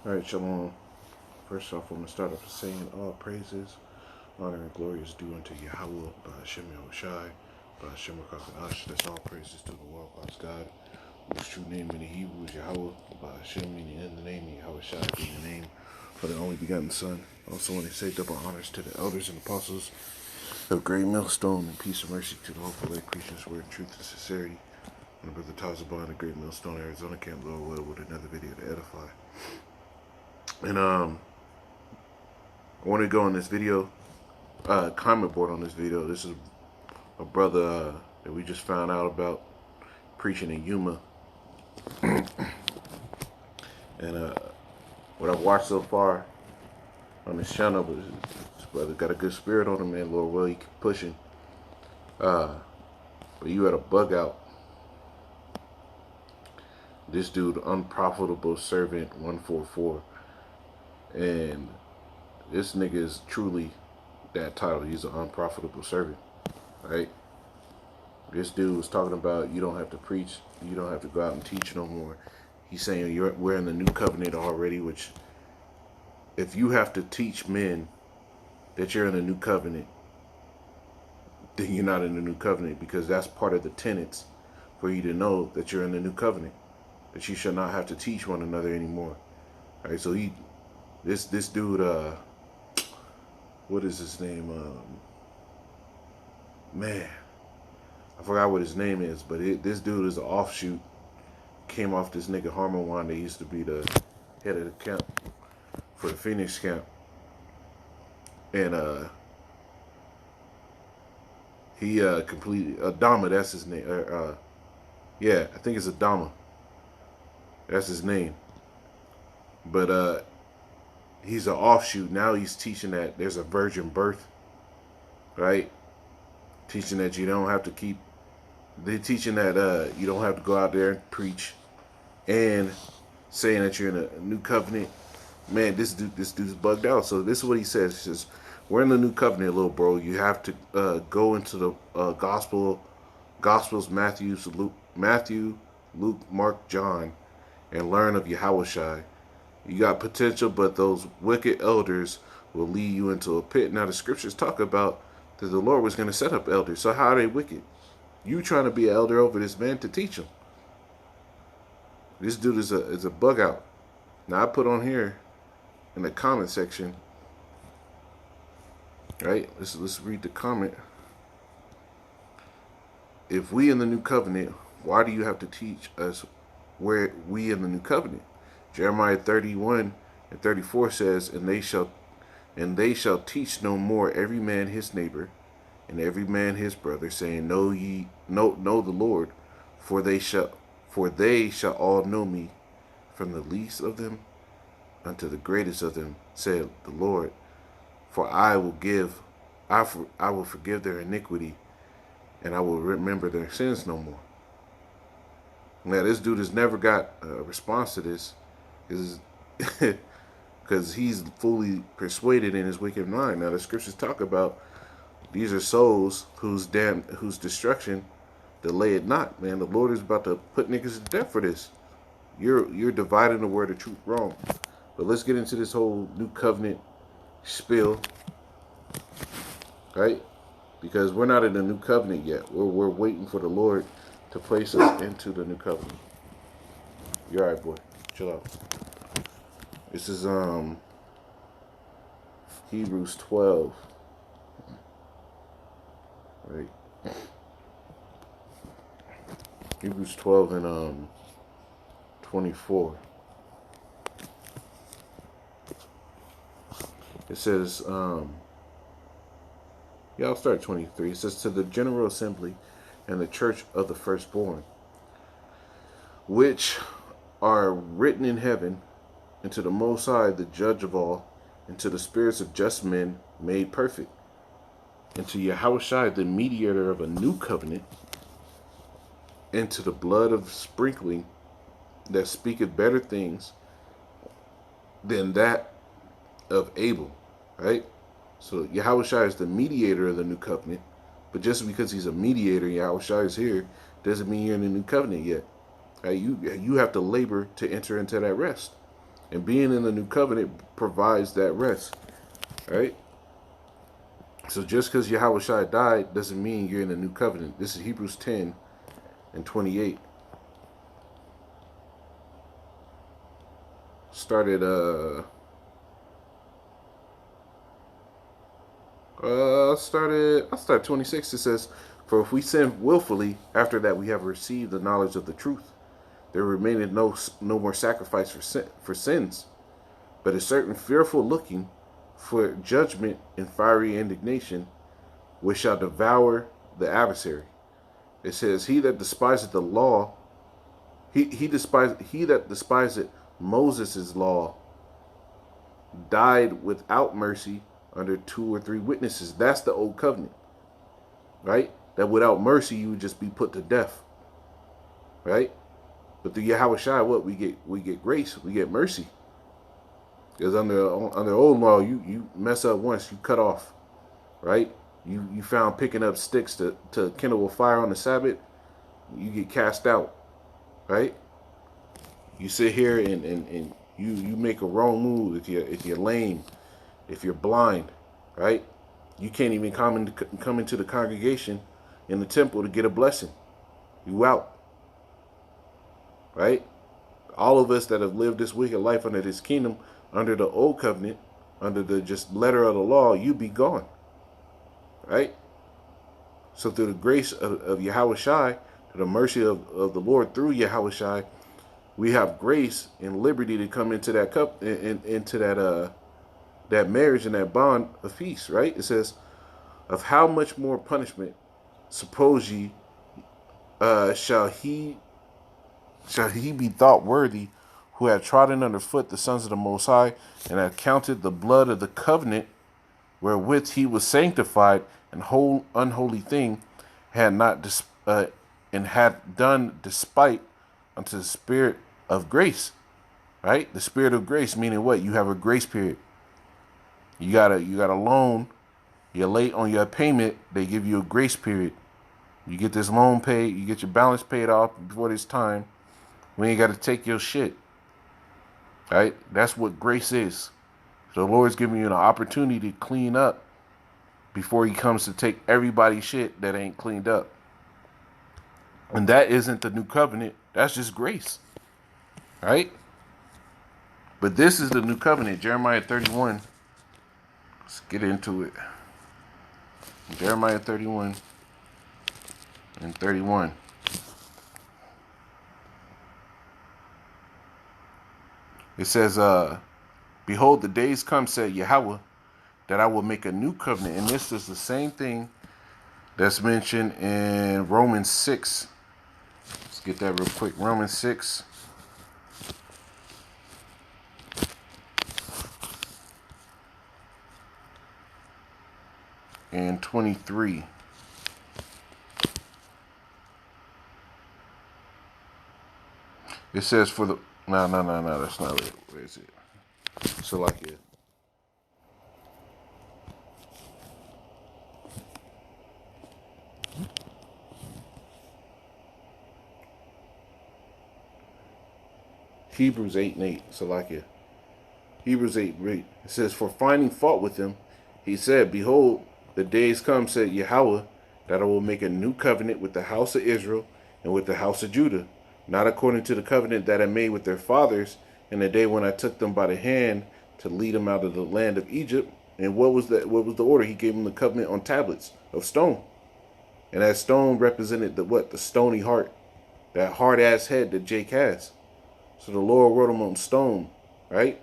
All right, Shalom. First off, I'm going to start off saying all praises, honor, and glory is due unto Yahweh, by Hashem Yahushai, by Hashem Ash. That's all praises to the world-class God, whose true name in the Hebrew is Yahweh, by Hashem, meaning in the name of Yahushai, being the name for the only begotten Son. Also, want to say double honors to the elders and apostles of Great Millstone, and peace and mercy to the hopeful elect Christians, word, truth, and sincerity. My brother Tazabah in the Great Millstone, Arizona Camp, Lord will, with another video to edify. And I want to go on this video, comment board on this video. This is a brother that we just found out about preaching in Yuma. And what I've watched so far on this channel, but this brother got a good spirit on him, man. Lord, well, he keep pushing. But you had a bug out. This dude, Unprofitable Servant 144. And this nigga is truly that title. He's an unprofitable servant, right? This dude was talking about you don't have to preach, you don't have to go out and teach no more. He's saying we're in the new covenant already, which if you have to teach men that you're in the new covenant, then you're not in the new covenant, because that's part of the tenets for you to know that you're in the new covenant, that you should not have to teach one another anymore. All right, so this dude, what is his name? Man, I forgot what his name is, but this dude is an offshoot. Came off this nigga Harmon Wan that used to be the head of the camp for the Phoenix camp. And he completely, Adama, that's his name. Yeah, I think it's Adama. That's his name. But he's an offshoot. Now he's teaching that there's a virgin birth, right? Teaching that you don't have to keep. They're teaching that you don't have to go out there and preach, and saying that you're in a new covenant. Man, this dude's bugged out. So this is what he says. He says, "We're in the new covenant, little bro. You have to go into the Gospels, Matthew, Luke, Mark, John, and learn of Yahushai. You got potential, but those wicked elders will lead you into a pit." Now the scriptures talk about that the Lord was going to set up elders. So how are they wicked? You trying to be an elder over this man to teach him? This dude is a bug out. Now I put on here in the comment section, right? Let's read the comment. If we in the new covenant, why do you have to teach us where we in the new covenant? Jeremiah 31:34 says, and they shall teach no more every man his neighbor and every man his brother, saying, know the Lord, for they shall all know me, from the least of them unto the greatest of them, said the Lord. For I will forgive their iniquity, and I will remember their sins no more. Now this dude has never got a response to this, because he's fully persuaded in his wicked mind. Now the scriptures talk about these are souls whose destruction delay it not. Man, the Lord is about to put niggas to death for this. You're dividing the word of truth wrong. But let's get into this whole new covenant spill, right? Because we're not in the new covenant yet. We're waiting for the Lord to place us into the new covenant. You're all right, boy. Chill out. This is Hebrews 12. Right. Hebrews 12 and 24. It says, I'll start at 23. It says, to the general assembly and the church of the firstborn, which are written in heaven, and to the Most High, the judge of all, and to the spirits of just men made perfect, and to Yahushua, the mediator of a new covenant, and to the blood of sprinkling that speaketh better things than that of Abel. Right? So Yahushua is the mediator of the new covenant, but just because he's a mediator, Yahushua is here, doesn't mean you're in the new covenant yet. Right? You have to labor to enter into that rest. And being in the new covenant provides that rest, right? So just because Yahweh Shai died doesn't mean you're in the new covenant. This is Hebrews 10 and 28. Started I started 26. It says, "For if we sin willfully, after that we have received the knowledge of the truth, there remaineth no more sacrifice for sins, but a certain fearful looking for judgment and fiery indignation, which shall devour the adversary." It says, "He that despiseth the law, he that despiseth Moses' law, died without mercy under 2 or 3 witnesses." That's the old covenant, right? That without mercy you would just be put to death, right? But through Yahweh Shai, what we get grace, we get mercy. Because under old law, you mess up once, you cut off, right? You found picking up sticks to kindle a fire on the Sabbath, you get cast out, right? You sit here and you make a wrong move if you're lame, if you're blind, right? You can't even come into the congregation in the temple to get a blessing. You out, right? All of us that have lived this wicked life under this kingdom, under the old covenant, under the just letter of the law, you be gone, right? So through the grace of Yahweh Shai, through the mercy of the Lord through Yahweh Shai, we have grace and liberty to come into that into that marriage and that bond of peace, right? It says, "Of how much more punishment suppose ye shall he be thought worthy, who had trodden underfoot the sons of the Most High, and had counted the blood of the covenant wherewith he was sanctified and whole unholy thing, had not and had done despite unto the Spirit of grace." Right? The Spirit of grace, meaning what? You have a grace period. You got a loan. You're late on your payment. They give you a grace period. You get this loan paid. You get your balance paid off before this time. We ain't got to take your shit. Right? That's what grace is. So the Lord's giving you an opportunity to clean up before he comes to take everybody's shit that ain't cleaned up. And that isn't the new covenant. That's just grace. Right? But this is the new covenant. Jeremiah 31. Let's get into it. Jeremiah 31 and 31. It says, "Behold, the days come, said Yahweh, that I will make a new covenant." And this is the same thing that's mentioned in Romans 6. Let's get that real quick. Romans 6. And 23. It says, "For the..." No, that's not it. Where is it? So like it. Hebrews 8 and 8. So like it. Hebrews 8 8. It says, "For finding fault with them, he said, Behold, the days come, said Yahweh, that I will make a new covenant with the house of Israel and with the house of Judah, not according to the covenant that I made with their fathers in the day when I took them by the hand to lead them out of the land of Egypt." And what was that? What was the order? He gave them the covenant on tablets of stone. And that stone represented the what? The stony heart. That hard ass head that Jake has. So the Lord wrote them on stone, right?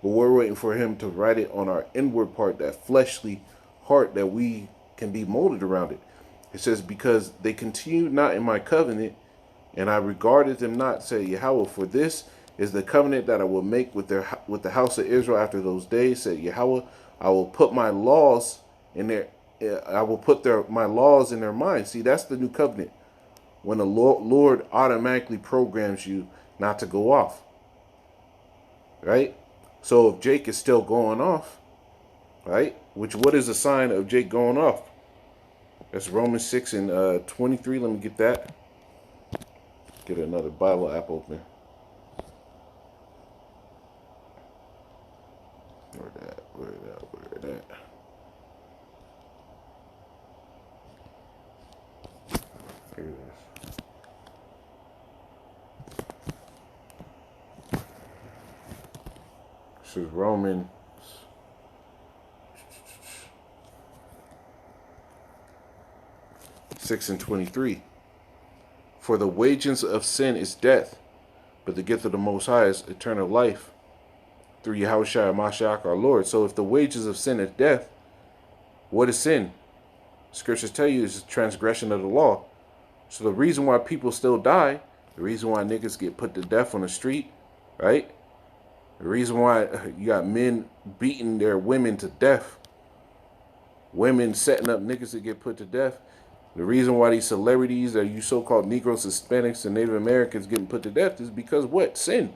But we're waiting for him to write it on our inward part, that fleshly heart, that we can be molded around it. It says, "Because they continued not in my covenant, and I regarded them not, said Yahweh, for this is the covenant that I will make with the house of Israel after those days, said Yahweh. I will put my laws in their my laws in their minds." See, that's the new covenant. When the Lord automatically programs you not to go off. Right? So if Jake is still going off, right? What is a sign of Jake going off? That's Romans 6 and 23. Let me get that. Get another Bible app open. Where that? Here it is. This is Romans 6:23. For the wages of sin is death, but the gift of the Most High is eternal life through Yahushua Mashiach our Lord. So if the wages of sin is death, what is sin? Scriptures tell you is transgression of the law. So the reason why people still die, the reason why niggas get put to death on the street, right? The reason why you got men beating their women to death, women setting up niggas to get put to death. The reason why these celebrities, that you so-called Negroes, Hispanics, and Native Americans getting put to death is because what? Sin.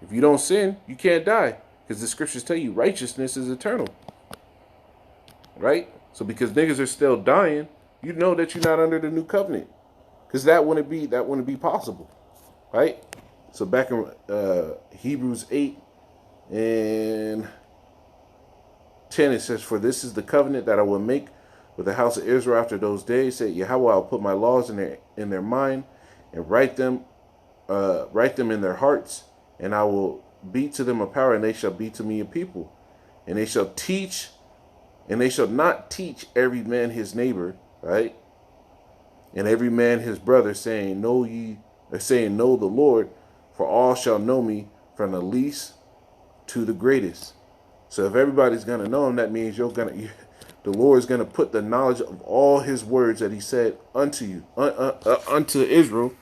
If you don't sin, you can't die. Because the scriptures tell you righteousness is eternal. Right? So because niggas are still dying, you know that you're not under the new covenant. Because that wouldn't be possible. Right? So back in Hebrews 8 and 10, it says, for this is the covenant that I will make with the house of Israel after those days, said Yahweh, I'll put my laws in their mind and write them in their hearts, and I will be to them a power, and they shall be to me a people. And they shall teach, and they shall not teach every man his neighbor, right? And every man his brother, saying, know the Lord, for all shall know me, from the least to the greatest. So if everybody's gonna know him, that means the Lord is going to put the knowledge of all his words that he said unto you, unto Israel,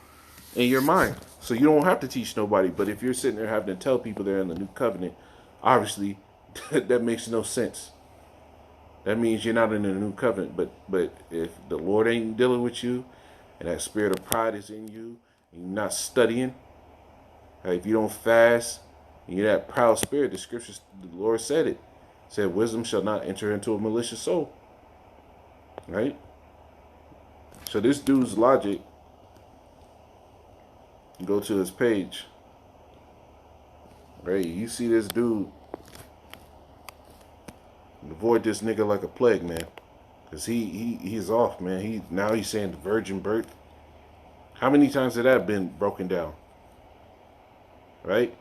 in your mind. So you don't have to teach nobody. But if you're sitting there having to tell people they're in the new covenant, obviously that makes no sense. That means you're not in the new covenant. But if the Lord ain't dealing with you, and that spirit of pride is in you, and you're not studying, if you don't fast, and you're that proud spirit, the Lord said it. Said wisdom shall not enter into a malicious soul. Right? So this dude's logic, go to his page. Right? You see this dude, avoid this nigga like a plague, man. Because he's off, man. Now he's saying the virgin birth. How many times has that been broken down? Right?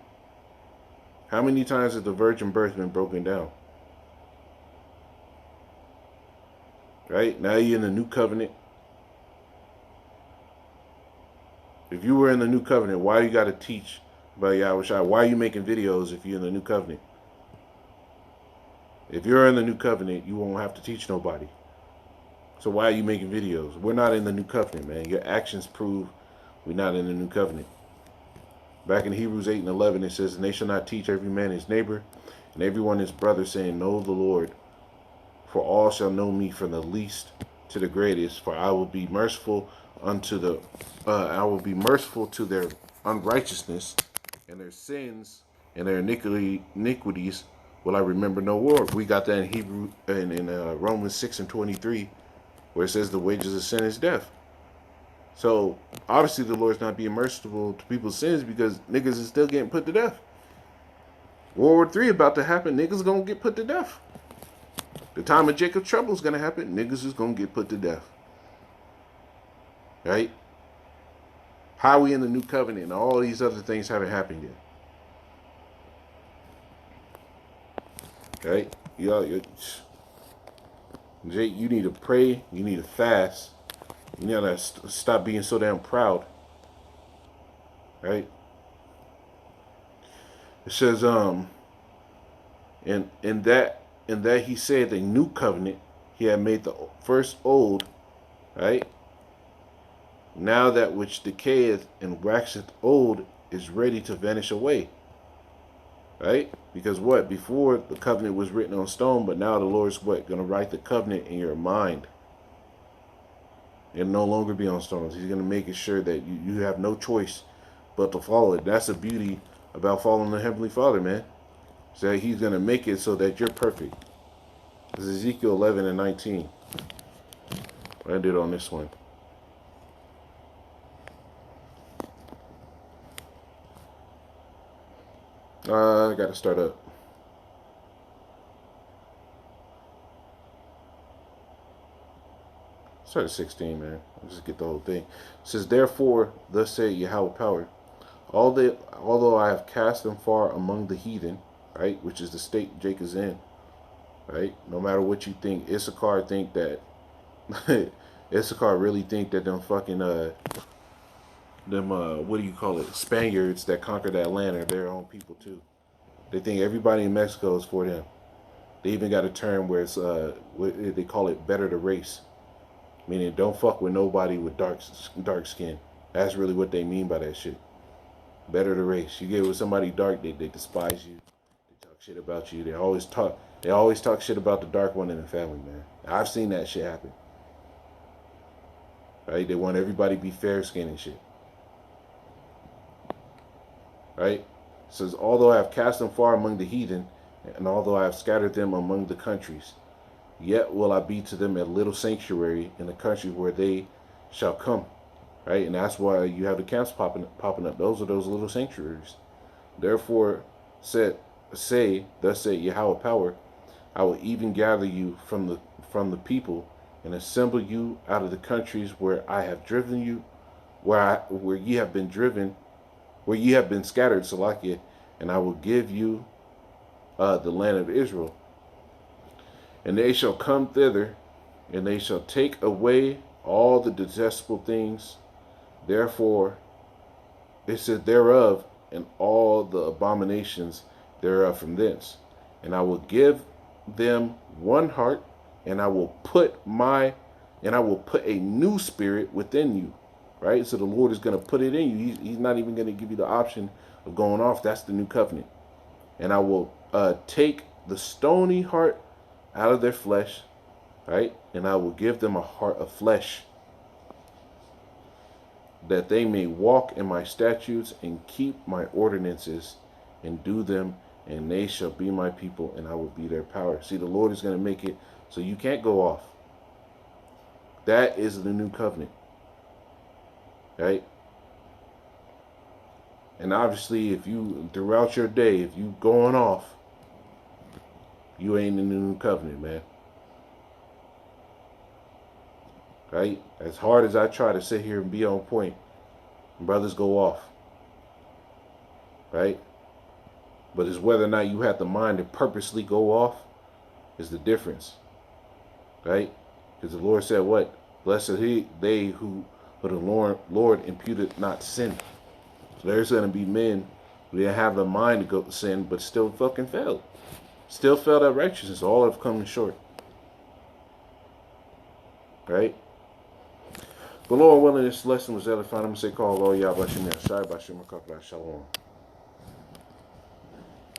How many times has the virgin birth been broken down? Right? Now you're in the new covenant. If you were in the new covenant, why you got to teach about Yahushua? Why are you making videos if you're in the new covenant? If you're in the new covenant, you won't have to teach nobody. So why are you making videos? We're not in the new covenant, man. Your actions prove we're not in the new covenant. Back in Hebrews 8 and 11, it says, and they shall not teach every man his neighbor, and everyone his brother, saying, know the Lord, for all shall know me, from the least to the greatest. For I will be merciful I will be merciful to their unrighteousness, and their sins and their iniquities will I remember no more. We got that in Romans 6 and 23, where it says the wages of sin is death. So obviously the Lord's not being merciful to people's sins, because niggas is still getting put to death. World War III about to happen. Niggas gonna get put to death. The time of Jacob's trouble is gonna happen. Niggas is gonna get put to death. Right? How are we in the new covenant and all these other things haven't happened yet? Right? Jake, you need to pray. You need to fast. You need to stop being so damn proud. Right? It says, in that he said the new covenant, he had made the first old, right? Now that which decayeth and waxeth old is ready to vanish away. Right? Because what? Before the covenant was written on stone, but now the Lord's what? Going to write the covenant in your mind. It'll no longer be on stones. He's going to make it sure that you have no choice but to follow it. That's the beauty about following the Heavenly Father, man. So he's going to make it so that you're perfect. This is Ezekiel 11 and 19. I ended on this one. I got to start up. start at 16, man. I'll just get the whole thing. It says, therefore, thus say Yahweh power, although I have cast them far among the heathen, right, which is the state Jake is in, right? No matter what you think, Issachar think that Issachar really think that them fucking what do you call it, Spaniards that conquered that land are their own people too. They think everybody in Mexico is for them. They even got a term where it's they call it better the race, meaning don't fuck with nobody with dark skin. That's really what they mean by that shit. Better the race. You get with somebody dark, they despise you. They talk shit about you. They always talk shit about the dark one in the family, man. I've seen that shit happen. Right? They want everybody to be fair skinned and shit. Right? It says, although I have cast them far among the heathen, and although I have scattered them among the countries, yet will I be to them a little sanctuary in the country where they shall come. Right? And that's why you have the camps popping up. Those are those little sanctuaries. Therefore, thus say Yahweh power, I will even gather you from the people and assemble you out of the countries where I have driven you, where ye have been driven, where ye have been scattered, Salakia, and I will give you the land of Israel. And they shall come thither, and they shall take away all the detestable things, therefore, it said thereof, and all the abominations thereof from thence. And I will give them one heart, and I will put a new spirit within you. Right? So the Lord is going to put it in you. He's not even going to give you the option of going off. That's the new covenant. And I will take the stony heart out of their flesh, right? And I will give them a heart of flesh, that they may walk in my statutes and keep my ordinances and do them, and they shall be my people, and I will be their power. See, the Lord is going to make it so you can't go off. That is the new covenant. Right? And obviously, if you, throughout your day, if you going off, you ain't in the new covenant, man. Right? As hard as I try to sit here and be on point, brothers go off. Right? But it's whether or not you have the mind to purposely go off is the difference. Right? Because the Lord said what? Blessed are they who the Lord imputed not sin. So there's going to be men who didn't have the mind to go to sin, but still fucking failed. Still failed at righteousness. All have come short. Right? But Lord willing, this lesson was edifying. I'm going to say, call all y'all, Bashim Yashai, Bashim Makakla, Shalom.